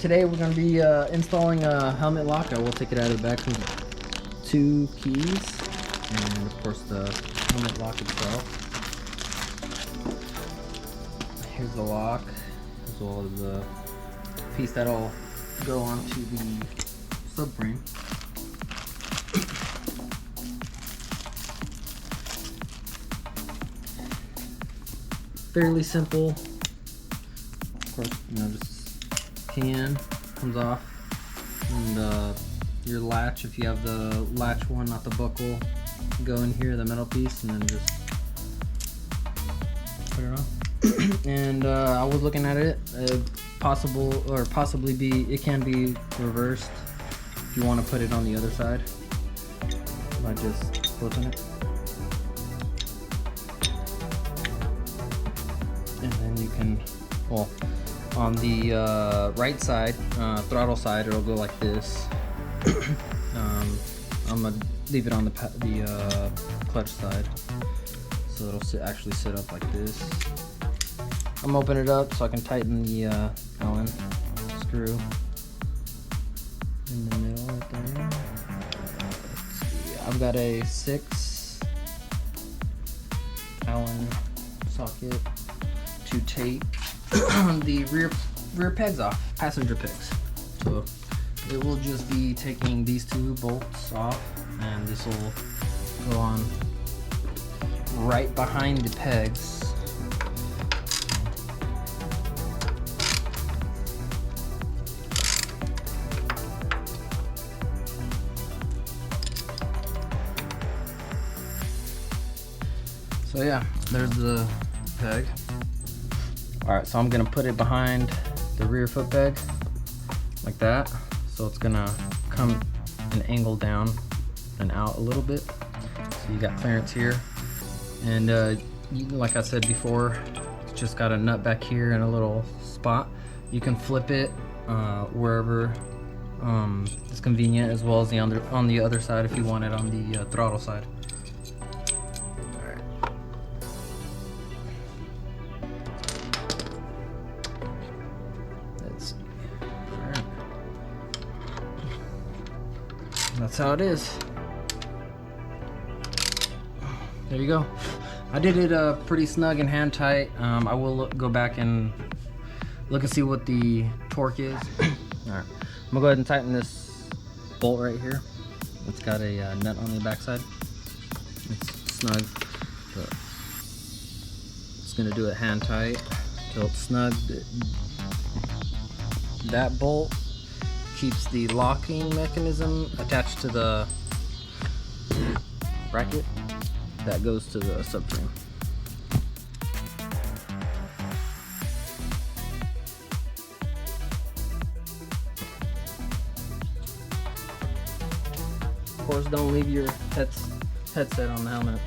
today we're going to be installing a helmet lock. I will take it out of the back with 2 keys and of course the helmet lock itself. Here's the lock as well as the piece that'll go onto the subframe. Fairly simple. Of course, just can comes off, and your latch, if you have the latch one, not the buckle, go in here, the metal piece, and then just put it on. And I was looking at it, possibly it can be reversed if you want to put it on the other side by just flipping it. And then you can, well, on the right side, throttle side, it'll go like this. I'm gonna leave it on the clutch side, so it'll actually sit up like this. I'm gonna open it up so I can tighten the Allen screw in the middle right there. Let's see. I've got a 6 Allen socket to take the rear pegs off, passenger pegs. So it will just be taking these 2 bolts off, and this will go on right behind the pegs. So yeah, there's the peg. Alright, so I'm gonna put it behind the rear foot peg like that. So it's gonna come and angle down and out a little bit. So you got clearance here. And like I said before, it's just got a nut back here and a little spot. You can flip it wherever it's convenient, as well as on the other side if you want it on the throttle side. That's how it is. There you go. I did it pretty snug and hand tight. I will go back and look and see what the torque is. Alright, I'm gonna go ahead and tighten this bolt right here. It's got a nut on the back side. It's snug, but it's gonna do it hand tight till it's snug. That bolt keeps the locking mechanism attached to the bracket that goes to the subframe. Of course, don't leave your headset on the helmet.